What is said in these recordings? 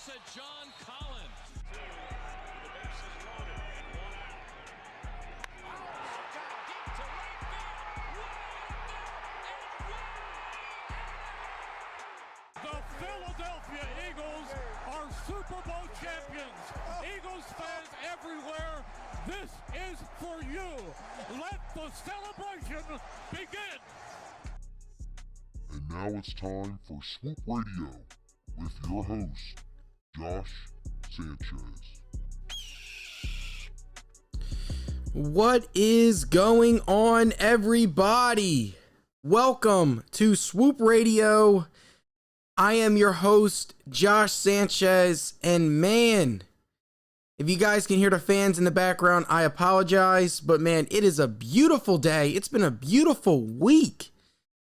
to John Collins. The base is loaded and one out. Down deep to right field. The Philadelphia Eagles are Super Bowl champions. Eagles fans everywhere, this is for you. Let the celebration begin. And now it's time for Swoop Radio with your host, Josh Sanchez. What is going on, everybody? Welcome to Swoop Radio. I am your host, Josh Sanchez, and man, if you guys can hear the fans in the background, I apologize, but man, it is a beautiful day. It's been a beautiful week,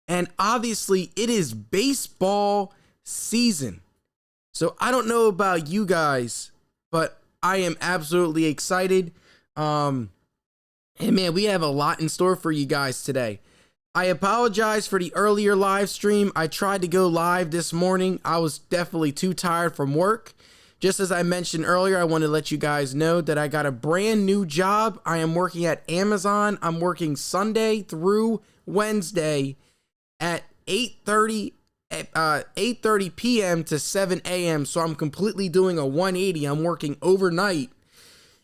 and obviously it is baseball season. So I don't know about you guys, but I am absolutely excited. And man, we have a lot in store for you guys today. I apologize for the earlier live stream. I tried to go live this morning. I was definitely too tired from work. Just as I mentioned earlier, I want to let you guys know that I got a brand new job. I am working at Amazon. I'm working Sunday through Wednesday at 8:30 p.m. to 7 a.m. So I'm completely doing a 180. I'm working overnight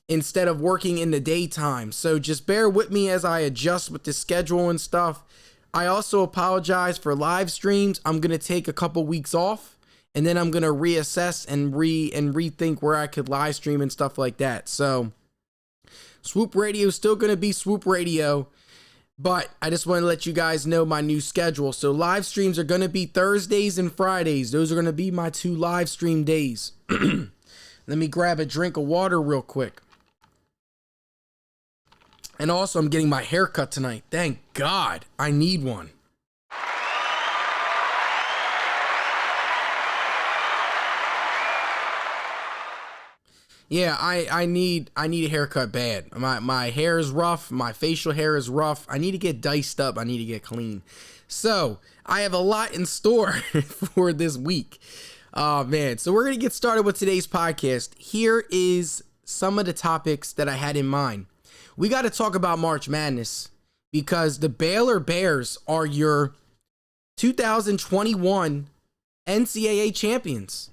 instead of working in the daytime. So just bear with me as I adjust with the schedule and stuff. I also apologize for live streams. I'm going to take a couple weeks off, and then I'm going to reassess and rethink where I could live stream and stuff like that. So Swoop Radio is still going to be Swoop Radio, but I just want to let you guys know my new schedule. So live streams are going to be Thursdays and Fridays. Those are going to be my 2 live stream days. Let me grab a drink of water real quick. And also, I'm getting my hair cut tonight. Thank God. I need one. Yeah, I need a haircut bad. My hair is rough. My facial hair is rough. I need to get diced up. I need to get clean. So, I have a lot in store for this week. Oh, man. So, we're going to get started with today's podcast. Here is some of the topics that I had in mind. We got to talk about March Madness because the Baylor Bears are your 2021 NCAA champions.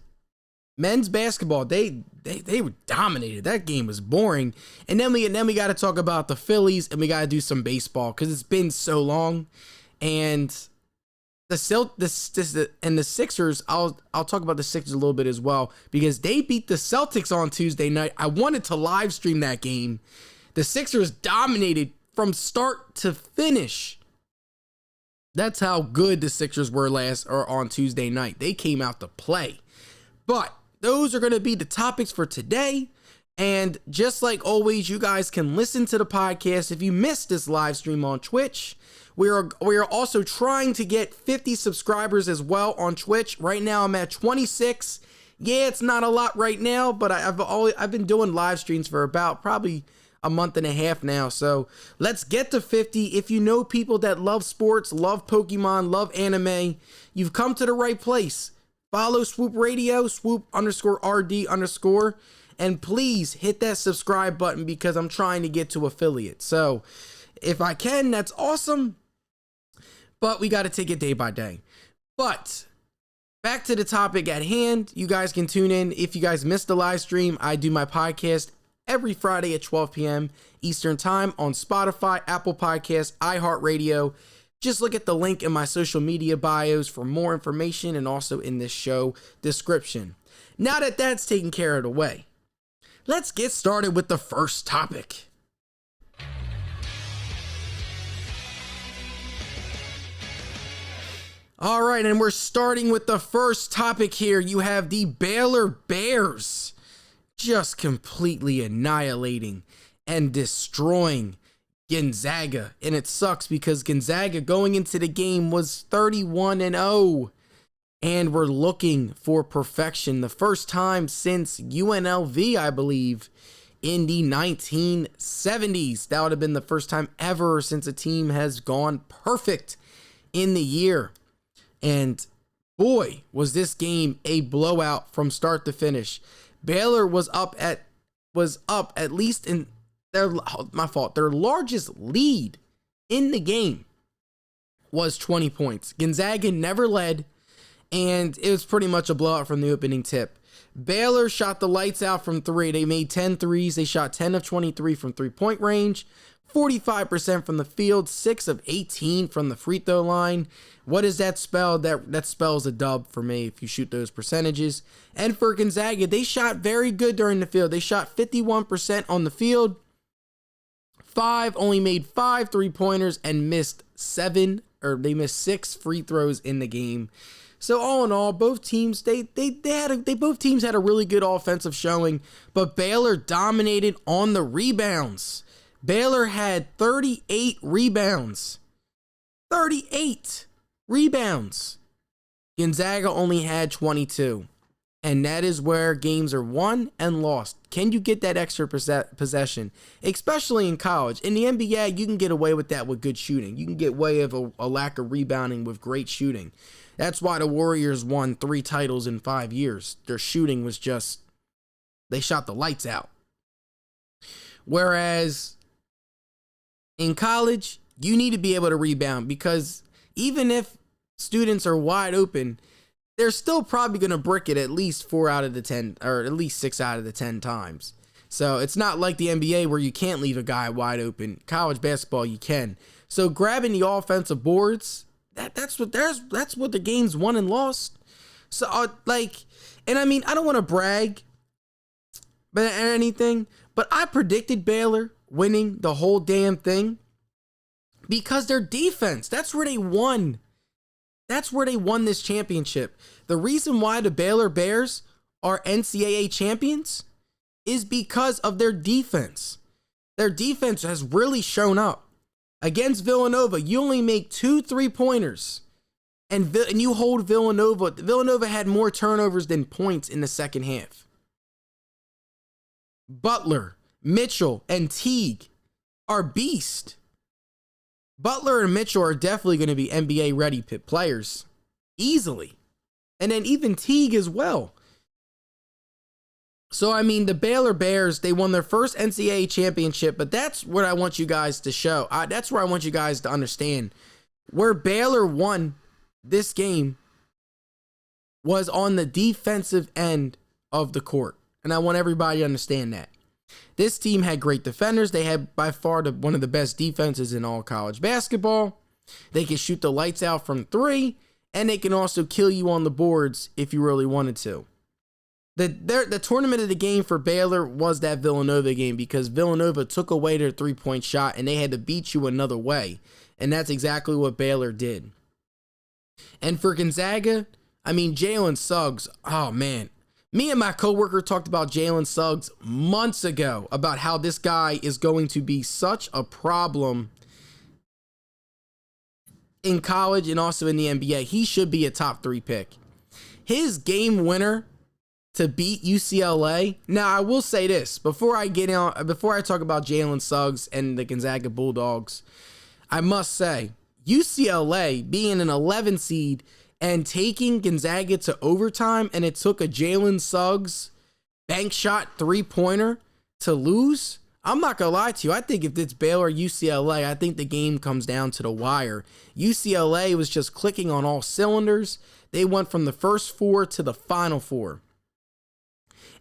Men's basketball, they were dominated. That game was boring. And then we got to talk about the Phillies, and we got to do some baseball because it's been so long. And the Sixers, I'll talk about the Sixers a little bit as well because they beat the Celtics on Tuesday night. I wanted to live stream that game. The Sixers dominated from start to finish. That's how good the Sixers were on Tuesday night. They came out to play. But those are going to be the topics for today. And just like always, you guys can listen to the podcast. If you missed this live stream on Twitch, we are also trying to get 50 subscribers as well on Twitch. Right now, I'm at 26. Yeah, it's not a lot right now, but I've been doing live streams for about probably a month and a half now. So let's get to 50. If you know people that love sports, love Pokemon, love anime, you've come to the right place. Follow Swoop Radio, swoop_RD_, and please hit that subscribe button because I'm trying to get to affiliate. So if I can, that's awesome. But we got to take it day by day. But back to the topic at hand. You guys can tune in. If you guys missed the live stream, I do my podcast every Friday at 12 p.m. Eastern Time on Spotify, Apple Podcasts, iHeartRadio. Just look at the link in my social media bios for more information and also in this show description. Now that that's taken care of the way, let's get started with the first topic. All right, and we're starting with the first topic here. You have the Baylor Bears just completely annihilating and destroying Gonzaga. And it sucks because Gonzaga going into the game was 31-0. And we're looking for perfection. The first time since UNLV, I believe, in the 1970s. That would have been the first time ever since a team has gone perfect in the year. And boy, was this game a blowout from start to finish. Baylor was up at least in their largest lead in the game was 20 points. Gonzaga never led, and it was pretty much a blowout from the opening tip. Baylor shot the lights out from three. They made 10 threes. They shot 10 of 23 from three-point range, 45% from the field, 6 of 18 from the free throw line. What does that spell? That spells a dub for me if you shoot those percentages. And for Gonzaga, they shot very good during the field. They shot 51% on the field. Only made 5 three-pointers and missed 6 free throws in the game. So all in all, both teams both teams had a really good offensive showing, but Baylor dominated on the rebounds. Baylor had 38 rebounds. 38 rebounds. Gonzaga only had 22. And that is where games are won and lost. Can you get that extra possession? Especially in college. In the NBA, you can get away with that with good shooting. You can get away with a lack of rebounding with great shooting. That's why the Warriors won 3 titles in 5 years. Their shooting was just, they shot the lights out. Whereas in college, you need to be able to rebound, because even if students are wide open, they're still probably going to brick it at least 4 out of the 10, or at least 6 out of the 10 times. So it's not like the NBA where you can't leave a guy wide open. College basketball, you can. So grabbing the offensive boards, that's what the game's won and lost. So and I mean, I don't want to brag but anything, but I predicted Baylor winning the whole damn thing because their defense, that's where they won. That's where they won this championship. The reason why the Baylor Bears are NCAA champions is because of their defense. Their defense has really shown up. Against Villanova, you only make 2 3-pointers, and you hold Villanova. Villanova had more turnovers than points in the second half. Butler, Mitchell, and Teague are beasts. Butler and Mitchell are definitely going to be NBA ready players easily. And then even Teague as well. So, I mean, the Baylor Bears, they won their first NCAA championship, but that's what I want you guys to show. That's where I want you guys to understand. Where Baylor won this game was on the defensive end of the court. And I want everybody to understand that. This team had great defenders. They had by far one of the best defenses in all college basketball. They can shoot the lights out from 3, and they can also kill you on the boards if you really wanted to. The tournament of the game for Baylor was that Villanova game, because Villanova took away their 3-point shot and they had to beat you another way. And that's exactly what Baylor did. And for Gonzaga, I mean, Jalen Suggs, oh man. Me and my coworker talked about Jalen Suggs months ago about how this guy is going to be such a problem in college and also in the NBA. He should be a top 3 pick. His game winner to beat UCLA. Now, I will say this before I talk about Jalen Suggs and the Gonzaga Bulldogs. I must say, UCLA being an 11 seed and taking Gonzaga to overtime, and it took a Jalen Suggs bank shot 3-pointer to lose. I'm not gonna lie to you. I think if it's Baylor or UCLA, I think the game comes down to the wire. UCLA was just clicking on all cylinders. They went from the first 4 to the final 4.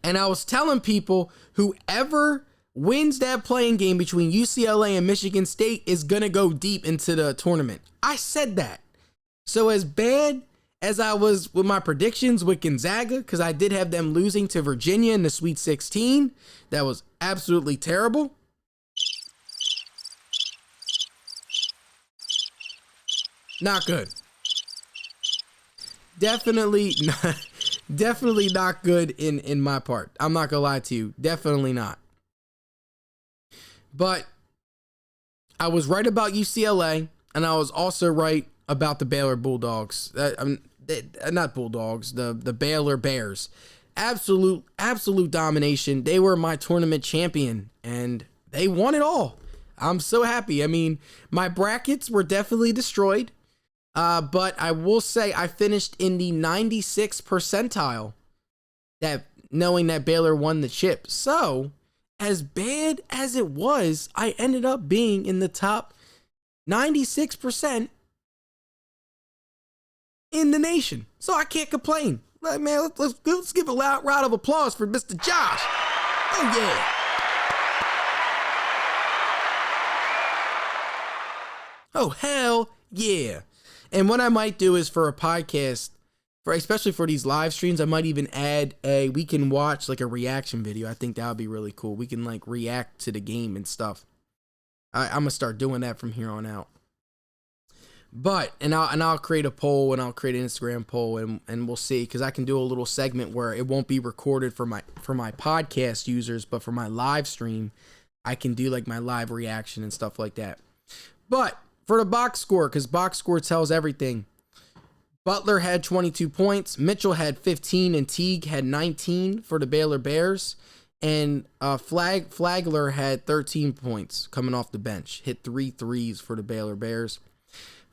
And I was telling people, whoever wins that playing game between UCLA and Michigan State is going to go deep into the tournament. I said that. So as bad as I was with my predictions with Gonzaga, because I did have them losing to Virginia in the Sweet 16, that was absolutely terrible. Not good. Definitely not good in my part. I'm not gonna lie to you. Definitely not. But I was right about UCLA, and I was also right about the Baylor Bulldogs. Not Bulldogs, the Baylor Bears. Absolute domination. They were my tournament champion, and they won it all. I'm so happy. I mean, my brackets were definitely destroyed. But I will say I finished in the 96th percentile, that knowing that Baylor won the chip. So, as bad as it was, I ended up being in the top 96% in the nation. So I can't complain. Man, let's give a loud round of applause for Mr. Josh. Oh, yeah. Oh, hell yeah. And what I might do is for a podcast, especially for these live streams, I might even add we can watch like a reaction video. I think that would be really cool. We can like react to the game and stuff. I'm going to start doing that from here on out. But, and I'll create a poll, and I'll create an Instagram poll, and we'll see, because I can do a little segment where it won't be recorded for my podcast users, but for my live stream, I can do like my live reaction and stuff like that. But for the box score, because box score tells everything, Butler had 22 points, Mitchell had 15, and Teague had 19 for the Baylor Bears, and Flagler had 13 points coming off the bench, hit 3 threes for the Baylor Bears.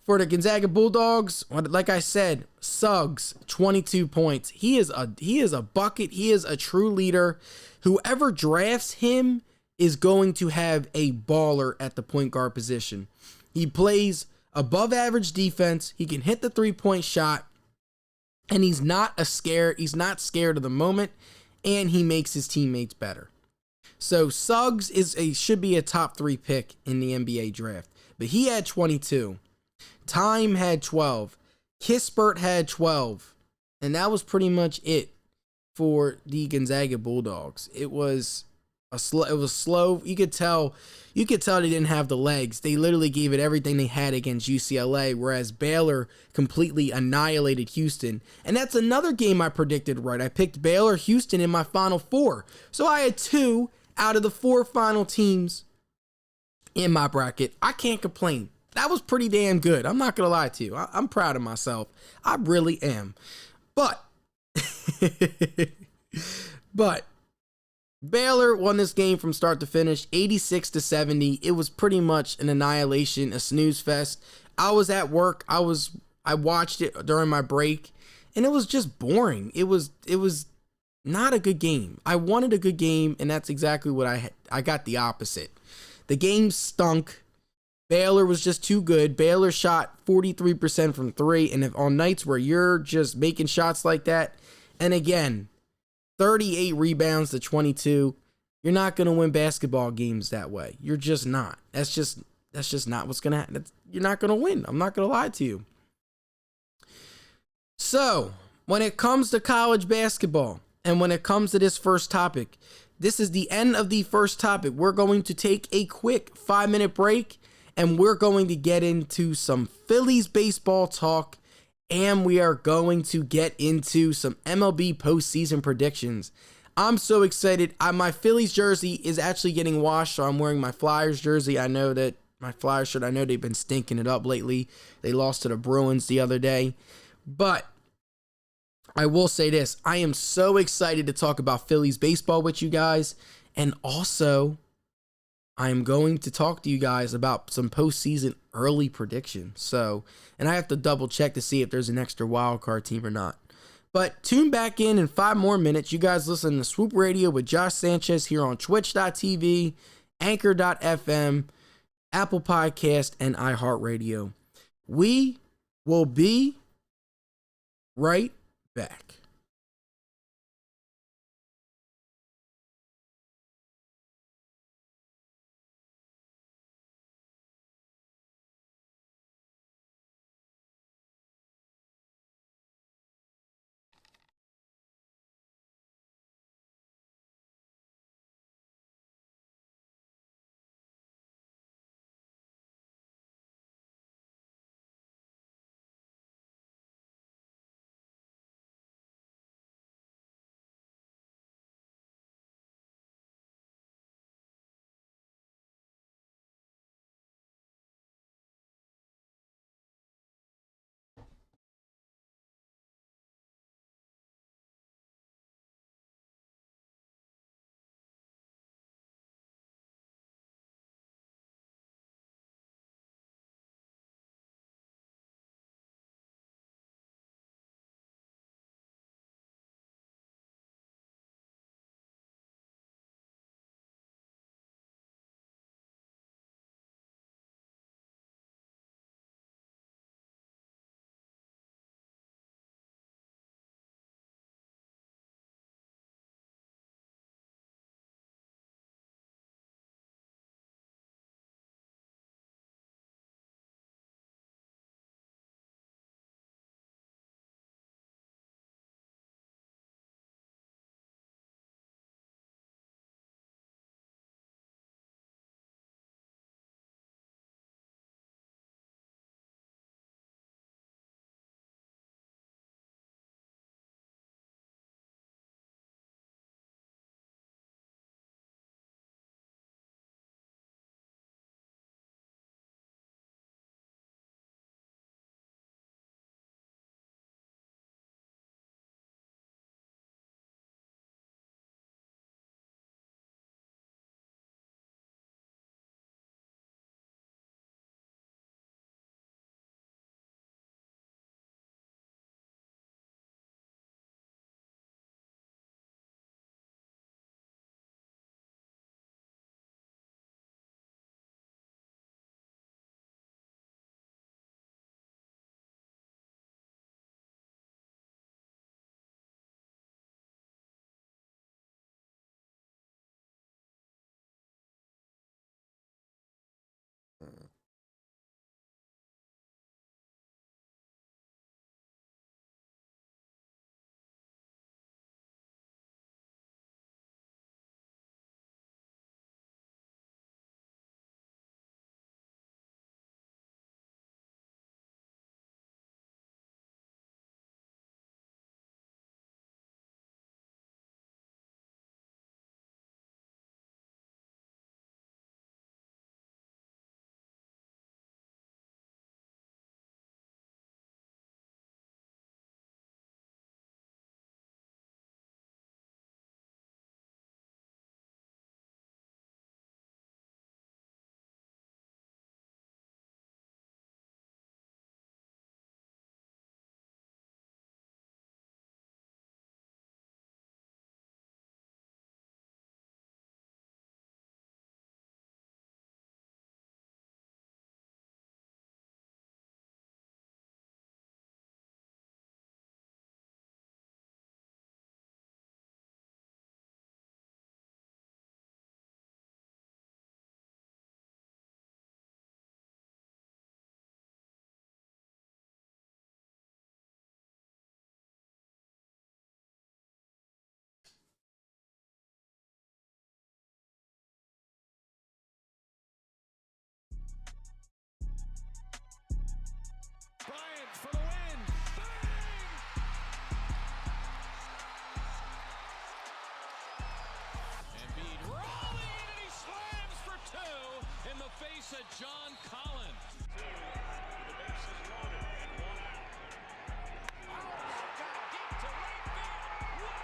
For the Gonzaga Bulldogs, like I said, Suggs, 22 points. He is a bucket. He is a true leader. Whoever drafts him is going to have a baller at the point guard position. He plays above average defense. He can hit the 3-point shot, and he's not scared of the moment, and he makes his teammates better. So Suggs should be a top 3 pick in the NBA draft, but he had 22. Time had 12. Kispert had 12. And that was pretty much it for the Gonzaga Bulldogs. It was slow. You could tell they didn't have the legs. They literally gave it everything they had against UCLA, whereas Baylor completely annihilated Houston. And that's another game I predicted right. I picked Baylor Houston in my Final Four. So I had 2 out of the 4 final teams in my bracket. I can't complain. That was pretty damn good. I'm not going to lie to you. I'm proud of myself. I really am. But Baylor won this game from start to finish, 86-70. It was pretty much an annihilation, a snooze fest. I was at work. I watched it during my break, and it was just boring. It was not a good game. I wanted a good game, and that's exactly what I got. The opposite. The game stunk. Baylor was just too good. Baylor shot 43% from 3, and if on nights where you're just making shots like that, and again, 38 rebounds to 22, you're not going to win basketball games that way. You're just not. That's just not what's going to happen. You're not going to win. I'm not going to lie to you. So, when it comes to college basketball, and when it comes to this first topic, this is the end of the first topic. We're going to take a quick 5-minute break, and we're going to get into some Phillies baseball talk, and we are going to get into some MLB postseason predictions. I'm so excited. My Phillies jersey is actually getting washed, so I'm wearing my Flyers jersey. I know that my Flyers shirt, I know they've been stinking it up lately. They lost to the Bruins the other day. But I will say this. I am so excited to talk about Phillies baseball with you guys, and also I am going to talk to you guys about some postseason early predictions. So, and I have to double check to see if there's an extra wild card team or not. But tune back in 5 more minutes. You guys listen to Swoop Radio with Josh Sanchez here on Twitch.tv, Anchor.fm, Apple Podcast, and iHeartRadio. We will be right back. base at John Collins. Two, the bases loaded and one out. Deep to right field.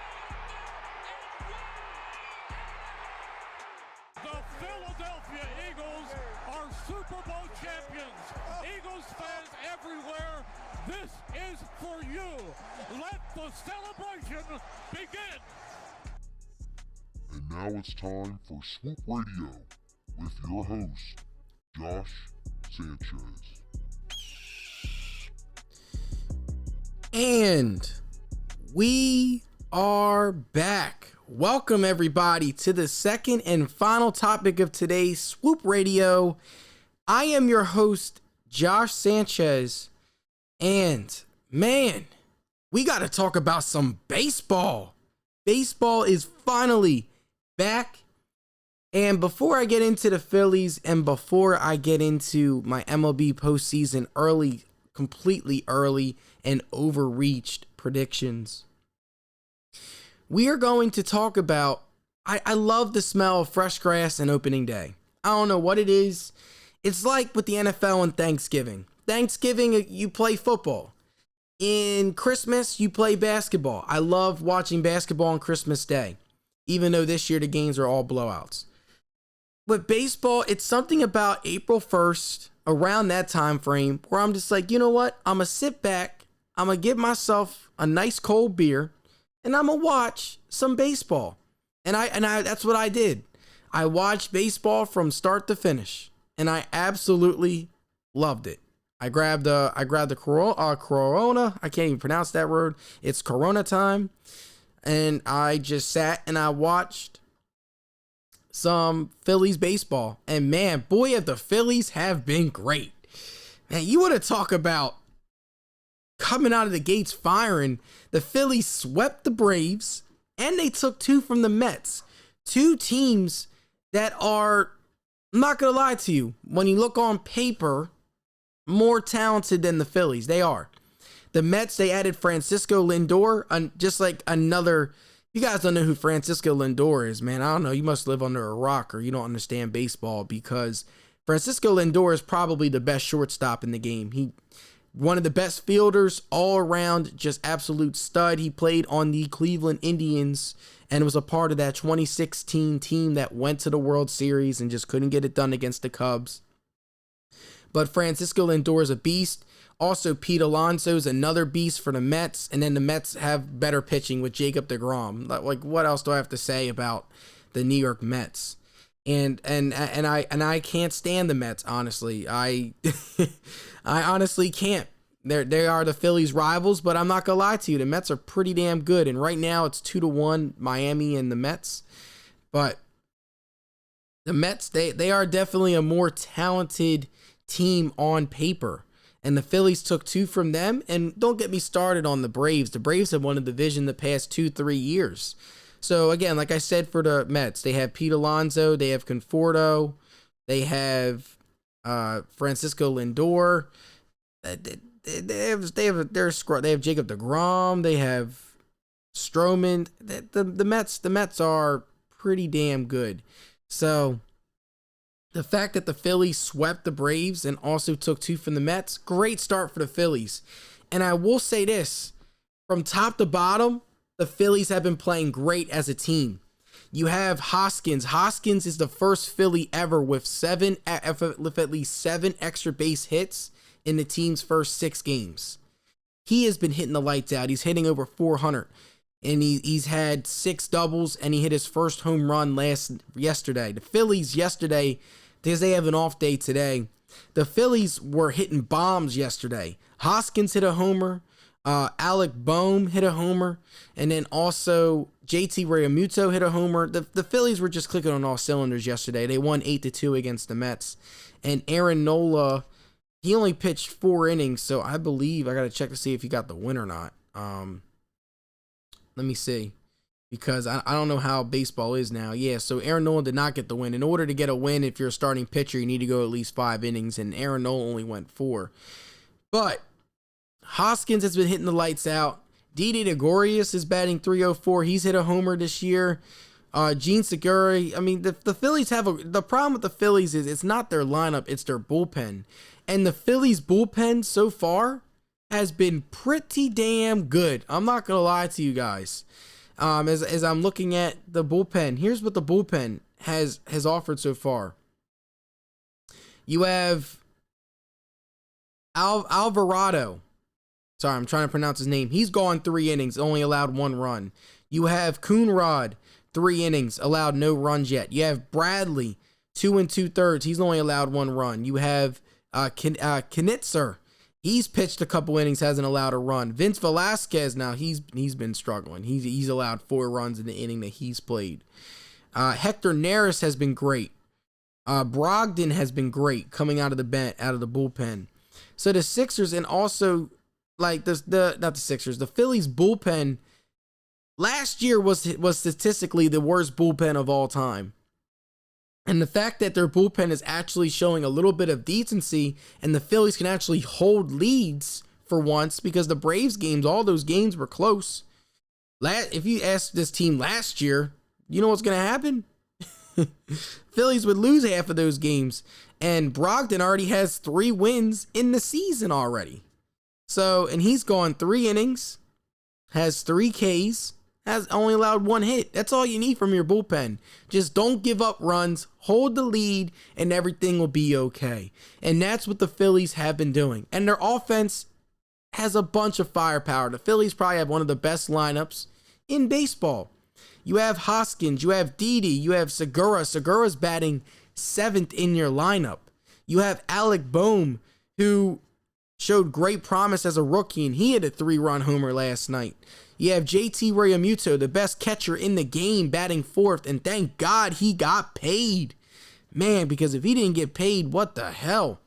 The Philadelphia Eagles are Super Bowl champions. Eagles fans everywhere, this is for you. Let the celebration begin. And now it's time for Swoop Radio with your host, Josh Sanchez. And we are back. Welcome everybody to the second and final topic of today's Swoop Radio. I am your host, Josh Sanchez, and man, we got to talk about some baseball. Baseball is finally back. And before I get into the Phillies and before I get into my MLB postseason completely early and overreached predictions, we are going to talk about, I love the smell of fresh grass and opening day. I don't know what it is. It's like with the NFL and Thanksgiving. Thanksgiving, you play football. In Christmas, you play basketball. I love watching basketball on Christmas Day, even though this year the games are all blowouts. With baseball, it's something about April 1st, around that time frame, where I'm just like, you know what? I'm going to sit back, I'm going to give myself a nice cold beer, and I'm going to watch some baseball. And I that's what I did. I watched baseball from start to finish, and I absolutely loved it. I grabbed the Corona. I can't even pronounce that word. It's Corona time. And I just sat and I watched some Phillies baseball. And man, boy, have the Phillies have been great. Man, you want to talk about coming out of the gates firing. The Phillies swept the Braves and they took two from the Mets. Two teams that are, I'm not going to lie to you, when you look on paper, more talented than the Phillies. They are. The Mets, they added Francisco Lindor, just like another. You guys don't know who Francisco Lindor is, man. I don't know. You must live under a rock or you don't understand baseball, because Francisco Lindor is probably the best shortstop in the game. He one of the best fielders all around, just absolute stud. He played on the Cleveland Indians and was a part of that 2016 team that went to the World Series and just couldn't get it done against the Cubs. But Francisco Lindor is a beast. Also, Pete Alonso is another beast for the Mets. And then the Mets have better pitching with Jacob deGrom. Like, what else do I have to say about the New York Mets? And I can't stand the Mets, honestly. I honestly can't. They are the Phillies' rivals, but I'm not gonna lie to you. The Mets are pretty damn good. And right now it's 2-1 Miami and the Mets. But the Mets, they are definitely a more talented team on paper, and the Phillies took two from them. And don't get me started on the Braves. The Braves have won the division the past 2-3 years. So again, like I said, for the Mets, they have Pete Alonso, they have Conforto, they have Francisco Lindor, they have Jacob deGrom, they have Stroman. The Mets are pretty damn good. So the fact that the Phillies swept the Braves and also took two from the Mets, great start for the Phillies. And I will say this, from top to bottom, the Phillies have been playing great as a team. You have Hoskins. Hoskins is the first Philly ever with at least 7 extra base hits in the team's first 6 games. He has been hitting the lights out. He's hitting over 400. And he's had 6 doubles, and he hit his first home run yesterday. The Phillies yesterday, because they have an off day today, the Phillies were hitting bombs yesterday. Hoskins hit a homer. Alec Boehm hit a homer. And then also JT Realmuto hit a homer. The Phillies were just clicking on all cylinders yesterday. They won 8-2 against the Mets. And Aaron Nola, he only pitched 4 innings, so I believe, I got to check to see if he got the win or not. Let me see, because I don't know how baseball is now. Yeah, so Aaron Nola did not get the win. In order to get a win, if you're a starting pitcher, you need to go at least 5 innings, and Aaron Nola only went 4. But Hoskins has been hitting the lights out. Didi Gregorius is batting .304. He's hit a homer this year. Gene Segura. I mean, the Phillies have the problem with the Phillies is it's not their lineup, it's their bullpen. And the Phillies bullpen so far has been pretty damn good. I'm not going to lie to you guys. As I'm looking at the bullpen, here's what the bullpen has offered so far. You have Alvarado. Sorry, I'm trying to pronounce his name. He's gone 3 innings, only allowed 1 run. You have Coonrod, 3 innings, allowed no runs yet. You have Bradley, 2 2/3. He's only allowed 1 run. You have Knitzer. He's pitched a couple innings, hasn't allowed a run. Vince Velasquez, now he's been struggling. He's allowed 4 runs in the inning that he's played. Hector Neris has been great. Brogdon has been great coming out of the bullpen. So the Sixers, and also like not the Sixers, the Phillies bullpen last year was statistically the worst bullpen of all time. And the fact that their bullpen is actually showing a little bit of decency, and the Phillies can actually hold leads for once, because the Braves games, all those games were close. If you asked this team last year, you know what's going to happen? Phillies would lose half of those games. And Brogdon already has 3 wins in the season already. So, and he's gone 3 innings, has 3 Ks, has only allowed 1 hit. That's all you need from your bullpen. Just don't give up runs, hold the lead, and everything will be okay. And that's what the Phillies have been doing. And their offense has a bunch of firepower. The Phillies probably have one of the best lineups in baseball. You have Hoskins, you have Didi, you have Segura. Segura's batting 7th in your lineup. You have Alec Boehm, who showed great promise as a rookie, and he had a 3-run homer last night. You have JT Realmuto, the best catcher in the game, batting 4th, and thank God he got paid. Man, because if he didn't get paid, what the hell?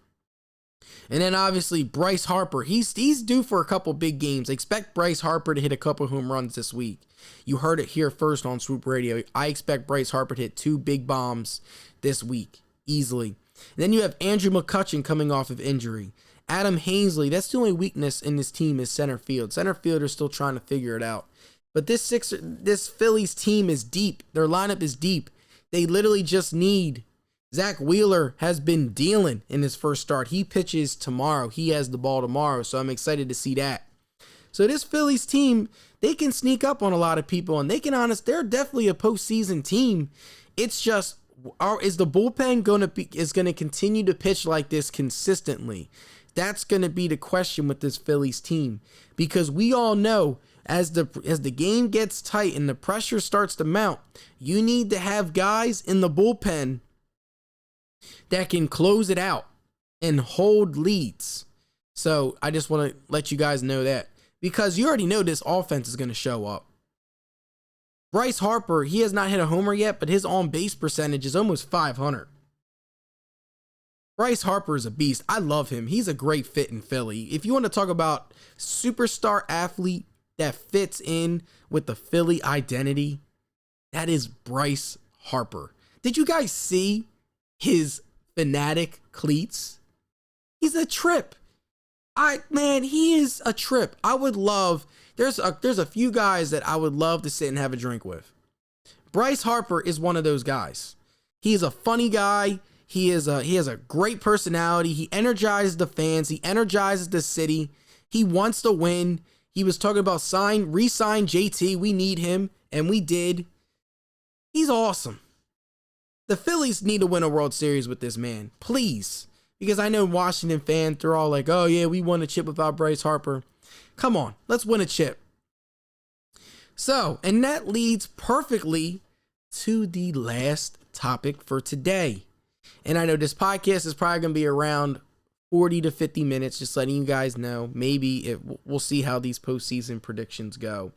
And then obviously Bryce Harper, he's due for a couple big games. Expect Bryce Harper to hit a couple home runs this week. You heard it here first on Swoop Radio. I expect Bryce Harper to hit 2 big bombs this week, easily. And then you have Andrew McCutchen coming off of injury. Adam Haseley, that's the only weakness in this team is center field. Center fielders still trying to figure it out. But this Phillies team is deep. Their lineup is deep. They literally just need. Zach Wheeler has been dealing in his first start. He pitches tomorrow. He has the ball tomorrow, so I'm excited to see that. So this Phillies team, they can sneak up on a lot of people, and they're definitely a postseason team. It's just, is the bullpen going to continue to pitch like this consistently? That's going to be the question with this Phillies team, because we all know as the game gets tight and the pressure starts to mount, you need to have guys in the bullpen that can close it out and hold leads. So I just want to let you guys know that, because you already know this offense is going to show up. Bryce Harper, he has not hit a homer yet, but his on-base percentage is almost 500. Bryce Harper is a beast. I love him. He's a great fit in Philly. If you want to talk about superstar athlete that fits in with the Philly identity, that is Bryce Harper. Did you guys see his Fanatic cleats? He's a trip. He is a trip. I would love, there's a few guys that I would love to sit and have a drink with. Bryce Harper is one of those guys. He's a funny guy. He has a great personality. He energizes the fans. He energizes the city. He wants to win. He was talking about re-sign JT. We need him, and we did. He's awesome. The Phillies need to win a World Series with this man, please. Because I know Washington fans, they're all like, oh yeah, we won a chip without Bryce Harper. Come on, let's win a chip. So, and that leads perfectly to the last topic for today. And I know this podcast is probably going to be around 40 to 50 minutes, just letting you guys know. Maybe we'll see how these postseason predictions go.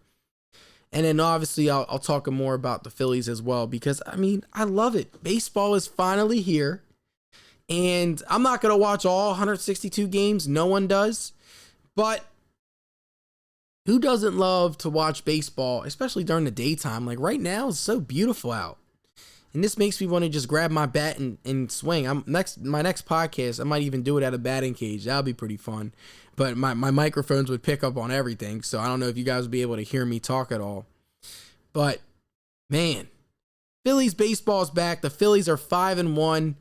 And then obviously I'll talk more about the Phillies as well, because I love it. Baseball is finally here. And I'm not going to watch all 162 games. No one does. But who doesn't love to watch baseball, especially during the daytime? Like right now, it's so beautiful out. And this makes me want to just grab my bat and swing. My next podcast, I might even do it at a batting cage. That'll be pretty fun. But my microphones would pick up on everything. So I don't know if you guys would be able to hear me talk at all. But, man, Phillies baseball is back. The Phillies are 5-1.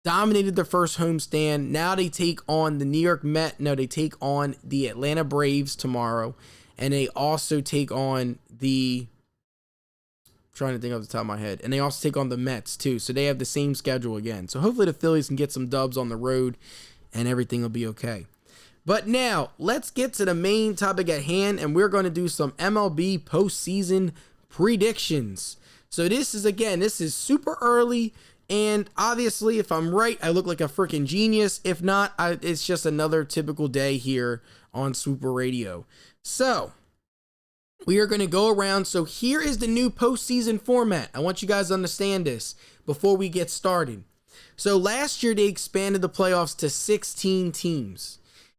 Dominated their first homestand. Now they take on the New York Mets. No, they take on the Atlanta Braves tomorrow. And they also take on trying to think off the top of my head. And they also take on the Mets too. So they have the same schedule again. So hopefully the Phillies can get some dubs on the road and everything will be okay. But now let's get to the main topic at hand. And we're going to do some MLB postseason predictions. So this is super early. And obviously if I'm right, I look like a freaking genius. If not, it's just another typical day here on Swoop Radio. So we are going to go around. So here is the new postseason format. I want you guys to understand this before we get started. So last year they expanded the playoffs to 16 teams.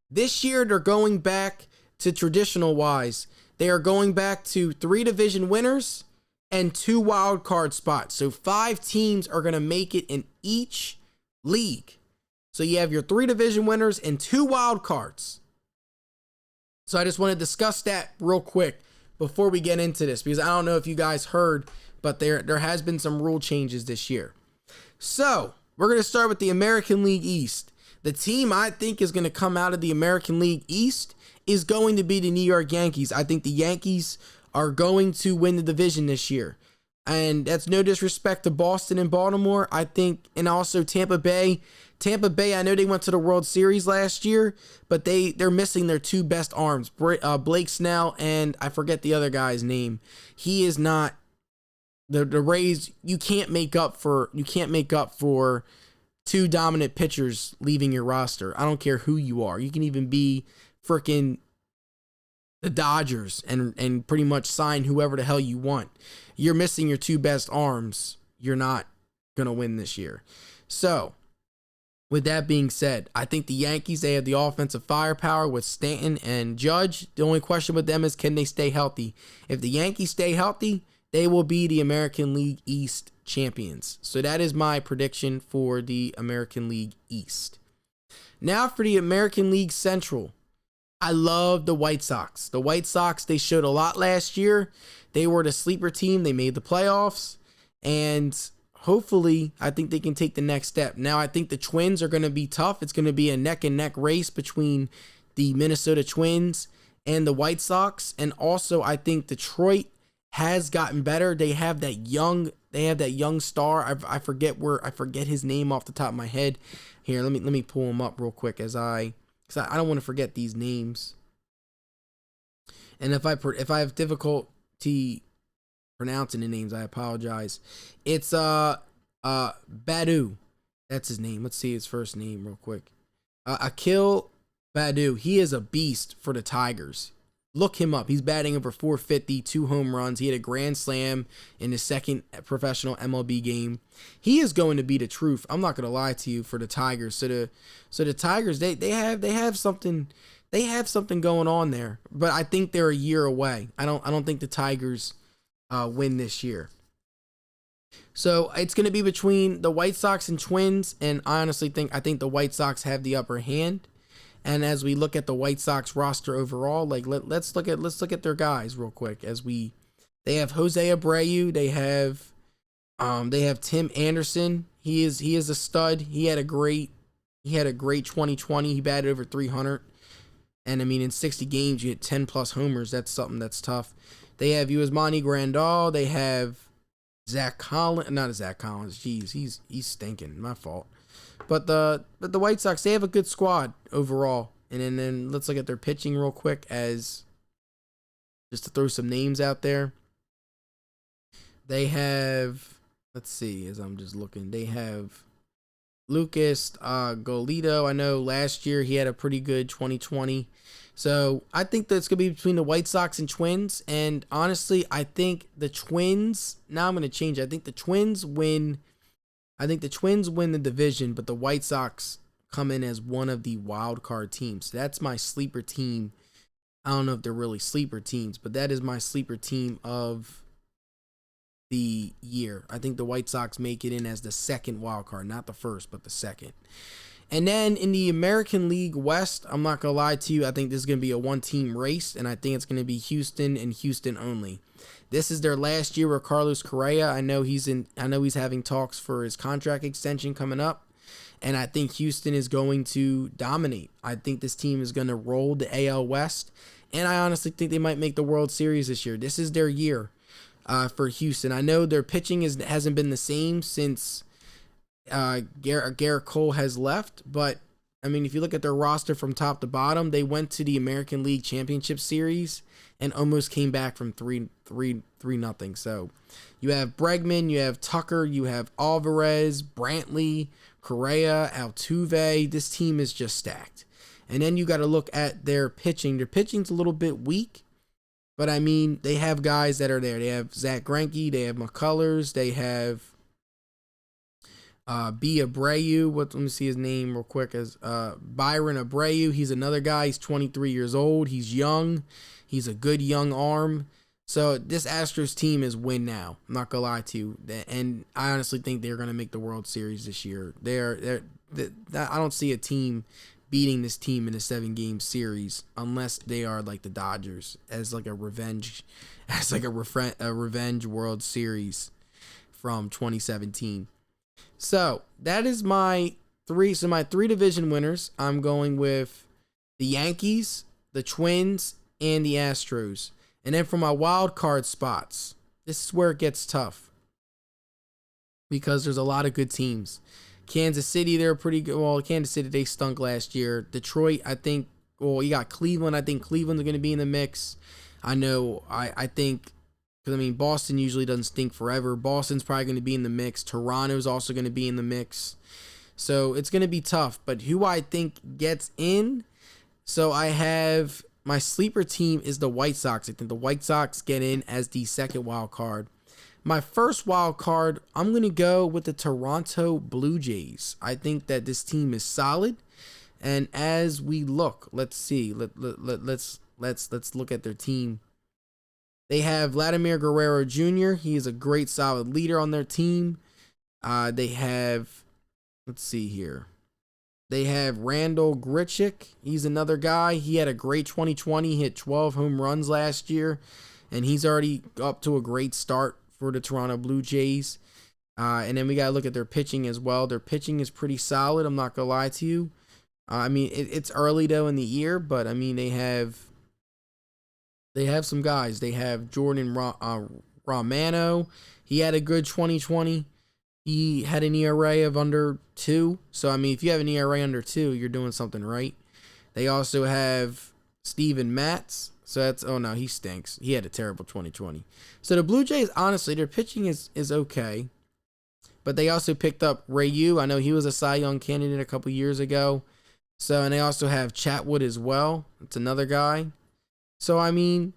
This year they're going back to traditional wise. They are going back to 3 division winners and 2 wild card spots. So 5 teams are going to make it in each league. So you have your 3 division winners and 2 wild cards. So I just want to discuss that real quick before we get into this, because I don't know if you guys heard, but there has been some rule changes this year. So we're going to start with the American League East. The team I think is going to come out of the American League East is going to be the New York Yankees. I think the Yankees are going to win the division this year. And that's no disrespect to Boston and Baltimore. I think, and also Tampa Bay. Tampa Bay, I know they went to the World Series last year, but they're missing their 2 best arms, Blake Snell and I forget the other guy's name. He is not the Rays. You can't make up for 2 dominant pitchers leaving your roster. I don't care who you are. You can even be freaking the Dodgers and pretty much sign whoever the hell you want. You're missing your 2 best arms. You're not going to win this year. So, with that being said, I think the Yankees, they have the offensive firepower with Stanton and Judge. The only question with them is, can they stay healthy? If the Yankees stay healthy, they will be the American League East champions. So that is my prediction for the American League East. Now for the American League Central. I love the White Sox. The White Sox, they showed a lot last year. They were the sleeper team. They made the playoffs. And hopefully, I think they can take the next step. Now, I think the Twins are going to be tough. It's going to be a neck-and-neck race between the Minnesota Twins and the White Sox. And also, I think Detroit has gotten better. They have that young star. I forget his name off the top of my head. Here, let me pull him up real quick because I don't want to forget these names. And if I have difficulty pronouncing the names, I apologize. It's Badu. That's his name. Let's see his first name real quick. Akil Badu. He is a beast for the Tigers. Look him up. He's batting over 450, 2 home runs. He had a grand slam in his second professional MLB game. He is going to be the truth. I'm not going to lie to you for the Tigers. So the Tigers, they have something going on there. But I think they're a year away. I don't think the Tigers win this year. So it's going to be between the White Sox and Twins, and I honestly think the White Sox have the upper hand. And as we look at the White Sox roster overall, like let's look at their guys real quick. They have Jose Abreu, they have Tim Anderson. He is a stud. He had a great 2020. He batted over 300. And I mean, in 60 games, you hit 10 plus homers. That's something that's tough. They have Yasmani Grandal. They have not Zach Collins. Jeez, he's stinking. My fault. But the White Sox, they have a good squad overall. And then let's look at their pitching real quick just to throw some names out there. They have, let's see, as I'm just looking, they have Lucas Golito. I know last year he had a pretty good 2020. So I think that's going to be between the White Sox and Twins. And honestly, I think the Twins, now I'm going to change it. I think the Twins win the division, but the White Sox come in as one of the wild card teams. That's my sleeper team. I don't know if they're really sleeper teams, but that is my sleeper team of the year. I think the White Sox make it in as the second wild card, not the first, but the second. And then in the American League West, I'm not going to lie to you, I think this is going to be a one-team race, and I think it's going to be Houston and Houston only. This is their last year with Carlos Correa. I know he's having talks for his contract extension coming up. And I think Houston is going to dominate. I think this team is going to roll the AL West. And I honestly think they might make the World Series this year. This is their year for Houston. I know their pitching hasn't been the same since Garrett Cole has left. But, I mean, if you look at their roster from top to bottom, they went to the American League Championship Series and almost came back from 3-0. So you have Bregman, you have Tucker, you have Alvarez, Brantley, Correa, Altuve. This team is just stacked. And then you got to look at their pitching. Their pitching's a little bit weak, but I mean, they have guys that are there. They have Zach Greinke, they have McCullers, they have B. Abreu. Let me see his name real quick. As Byron Abreu. He's another guy. He's 23 years old. He's young. He's a good young arm. So this Astros team is win now. I'm not gonna lie to you, and I honestly think they're gonna make the World Series this year. I don't see a team beating this team in a 7-game series unless they are like the Dodgers as like a revenge World Series from 2017. So that is my three. So my 3 division winners. I'm going with the Yankees, the Twins, and the Astros. And then for my wild card spots, this is where it gets tough because there's a lot of good teams. Kansas City, they're pretty good. Well, Kansas City, they stunk last year. Detroit, I think, well, you got Cleveland. I think Cleveland's going to be in the mix. I know, I think, because, I mean, Boston usually doesn't stink forever. Boston's probably going to be in the mix. Toronto's also going to be in the mix. So it's going to be tough. But who I think gets in, so I have... my sleeper team is the White Sox. I think the White Sox get in as the second wild card. My first wild card, I'm going to go with the Toronto Blue Jays. I think that this team is solid. And as we look, let's see. Let's look at their team. They have Vladimir Guerrero Jr. He is a great solid leader on their team. They have, let's see here. They have Randall Grichuk. He's another guy. He had a great 2020. He hit 12 home runs last year. And he's already up to a great start for the Toronto Blue Jays. And then we got to look at their pitching as well. Their pitching is pretty solid. I'm not going to lie to you. I mean, it's early, though, in the year. But, I mean, they have some guys. They have Jordan Romano. He had a good 2020. He had an ERA of under 2. So, I mean, if you have an ERA under 2, you're doing something right. They also have Steven Matz. So that's, oh no, he stinks. He had a terrible 2020. So the Blue Jays, honestly, their pitching is okay. But they also picked up Ryu. I know he was a Cy Young candidate a couple years ago. So, and they also have Chatwood as well. It's another guy. So, I think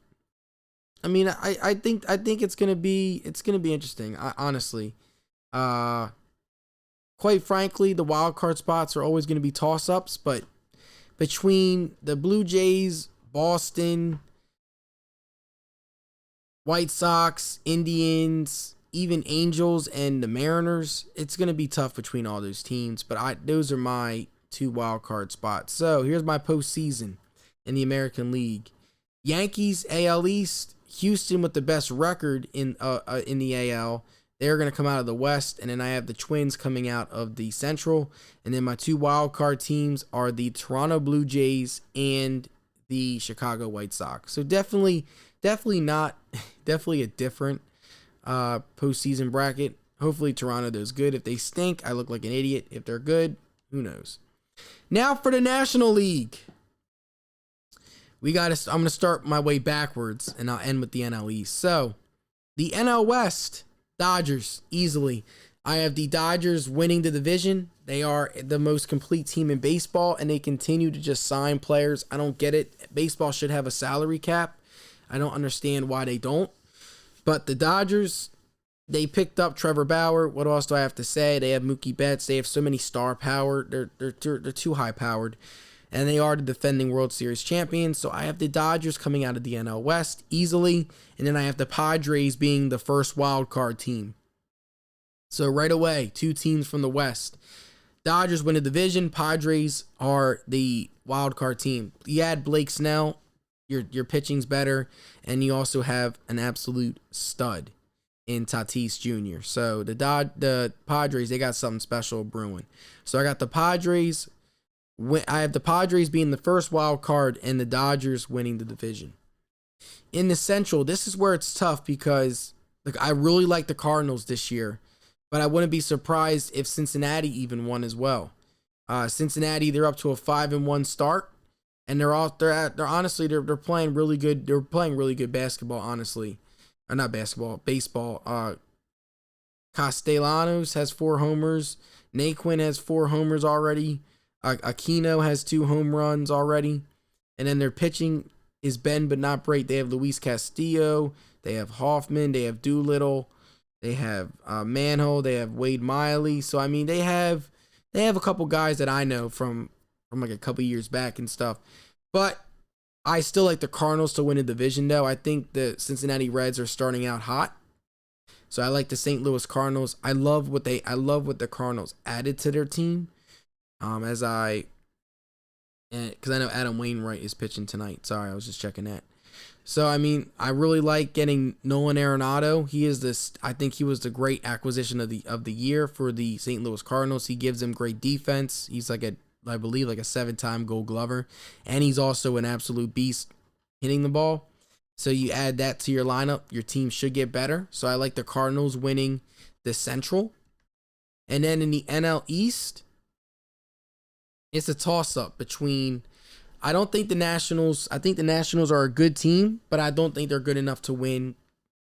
it's gonna be interesting. Honestly. Quite frankly, the wild card spots are always going to be toss-ups, but between the Blue Jays, Boston, White Sox, Indians, even Angels, and the Mariners, it's going to be tough between all those teams, but those are my 2 wild card spots. So here's my postseason in the American League. Yankees, AL East, Houston with the best record in the AL. They're going to come out of the West, and then I have the Twins coming out of the Central. And then my 2 wild card teams are the Toronto Blue Jays and the Chicago White Sox. So definitely a different postseason bracket. Hopefully Toronto does good. If they stink, I look like an idiot. If they're good, who knows? Now for the National League. I'm going to start my way backwards, and I'll end with the NL East. So the NL West. Dodgers, easily. I have the Dodgers winning the division. They are the most complete team in baseball, and they continue to just sign players. I don't get it. Baseball should have a salary cap. I don't understand why they don't. But the Dodgers, they picked up Trevor Bauer. What else do I have to say? They have Mookie Betts. They have so many star power. They're too high powered. And they are the defending World Series champions. So I have the Dodgers coming out of the NL West easily. And then I have the Padres being the first wild card team. So right away, 2 teams from the West. Dodgers win the division. Padres are the wild card team. You add Blake Snell. your pitching's better, and you also have an absolute stud in Tatis Jr. So the Padres, they got something special brewing. So I got the Padres. I have the Padres being the first wild card and the Dodgers winning the division. In the Central, this is where it's tough because I really like the Cardinals this year, but I wouldn't be surprised if Cincinnati even won as well. Cincinnati, they're up to a 5-1 start, and they're honestly playing really good. They're playing really good basketball, honestly. Not basketball, baseball. Castellanos has 4 homers. Naquin has 4 homers already. Aquino has 2 home runs already. And then their pitching is bend but not break. They have Luis Castillo. They have Hoffman. They have Doolittle. They have Mantle. They have Wade Miley. So, I mean, they have a couple guys that I know from like a couple years back and stuff. But I still like the Cardinals to win a division, though. I think the Cincinnati Reds are starting out hot. So I like the St. Louis Cardinals. I love what the Cardinals added to their team. Because I know Adam Wainwright is pitching tonight. Sorry, I was just checking that. So, I mean, I really like getting Nolan Arenado. I think he was the great acquisition of the year for the St. Louis Cardinals. He gives them great defense. He's I believe a 7-time Gold Glover, and he's also an absolute beast hitting the ball. So you add that to your lineup, your team should get better. So I like the Cardinals winning the Central. And then in the NL East, it's a toss-up between, I think the Nationals are a good team, but I don't think they're good enough to win.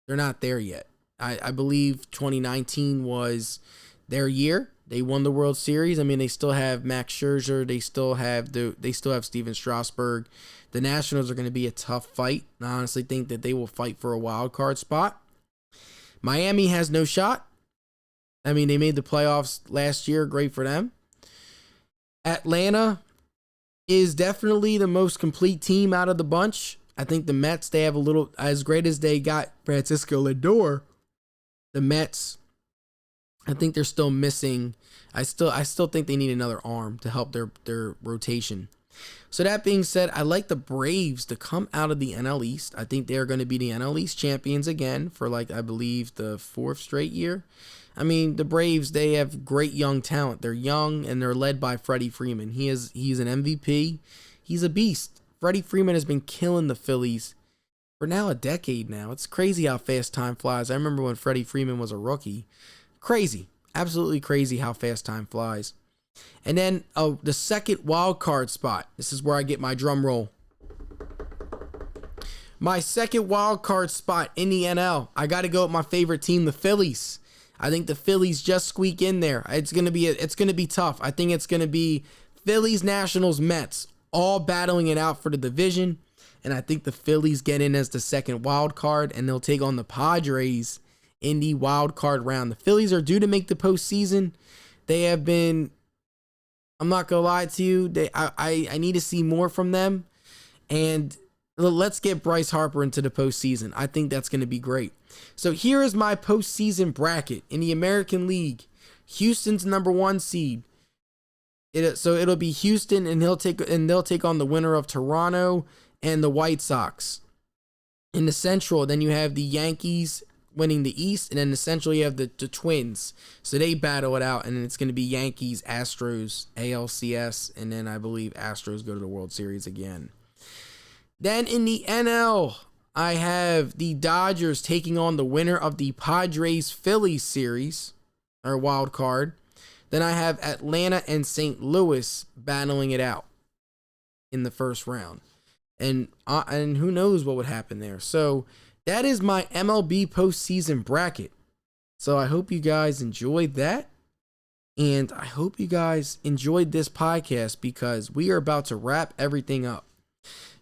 They're not there yet. I believe 2019 was their year. They won the World Series. I mean, they still have Max Scherzer. They still have Steven Strasburg. The Nationals are going to be a tough fight. I honestly think that they will fight for a wild card spot. Miami has no shot. I mean, they made the playoffs last year. Great for them. Atlanta is definitely the most complete team out of the bunch. I think the Mets, they have a little, as great as they got Francisco Lindor, the Mets, I think they're still missing. I still think they need another arm to help their rotation. So that being said, I like the Braves to come out of the NL East. I think they're going to be the NL East champions again for I believe the 4th straight year. I mean, the Braves, they have great young talent. They're young and they're led by Freddie Freeman. He's an MVP. He's a beast. Freddie Freeman has been killing the Phillies for now a decade now. It's crazy how fast time flies. I remember when Freddie Freeman was a rookie. Crazy. Absolutely crazy how fast time flies. And then the second wild card spot. This is where I get my drum roll. My second wild card spot in the NL. I got to go with my favorite team, the Phillies. I think the Phillies just squeak in there. It's gonna be tough. I think it's gonna be Phillies, Nationals, Mets, all battling it out for the division. And I think the Phillies get in as the second wild card, and they'll take on the Padres in the wild card round. The Phillies are due to make the postseason. They have been, I'm not gonna lie to you, I need to see more from them. And let's get Bryce Harper into the postseason. I think that's gonna be great. So here is my postseason bracket in the American League. Houston's number 1 seed. It'll be Houston, and they'll take on the winner of Toronto and the White Sox. In the Central, then you have the Yankees winning the East, and then the Central you have the Twins. So they battle it out, and then it's going to be Yankees, Astros, ALCS, and then I believe Astros go to the World Series again. Then in the NL, I have the Dodgers taking on the winner of the Padres-Phillies series, or wild card. Then I have Atlanta and St. Louis battling it out in the first round. And who knows what would happen there. So that is my MLB postseason bracket. So I hope you guys enjoyed that. And I hope you guys enjoyed this podcast, because we are about to wrap everything up.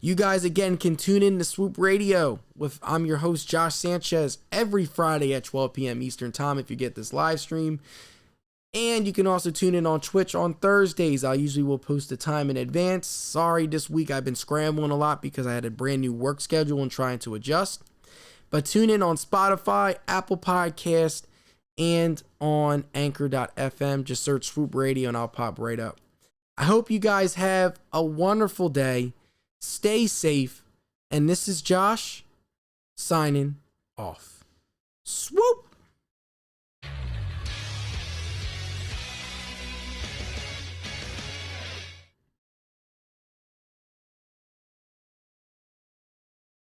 You guys, again, can tune in to Swoop Radio. I'm your host, Josh Sanchez, every Friday at 12 p.m. Eastern Time if you get this live stream. And you can also tune in on Twitch on Thursdays. I usually will post the time in advance. Sorry, this week I've been scrambling a lot because I had a brand new work schedule and trying to adjust. But tune in on Spotify, Apple Podcast, and on Anchor.fm. Just search Swoop Radio and I'll pop right up. I hope you guys have a wonderful day. Stay safe. And this is Josh signing off. Swoop!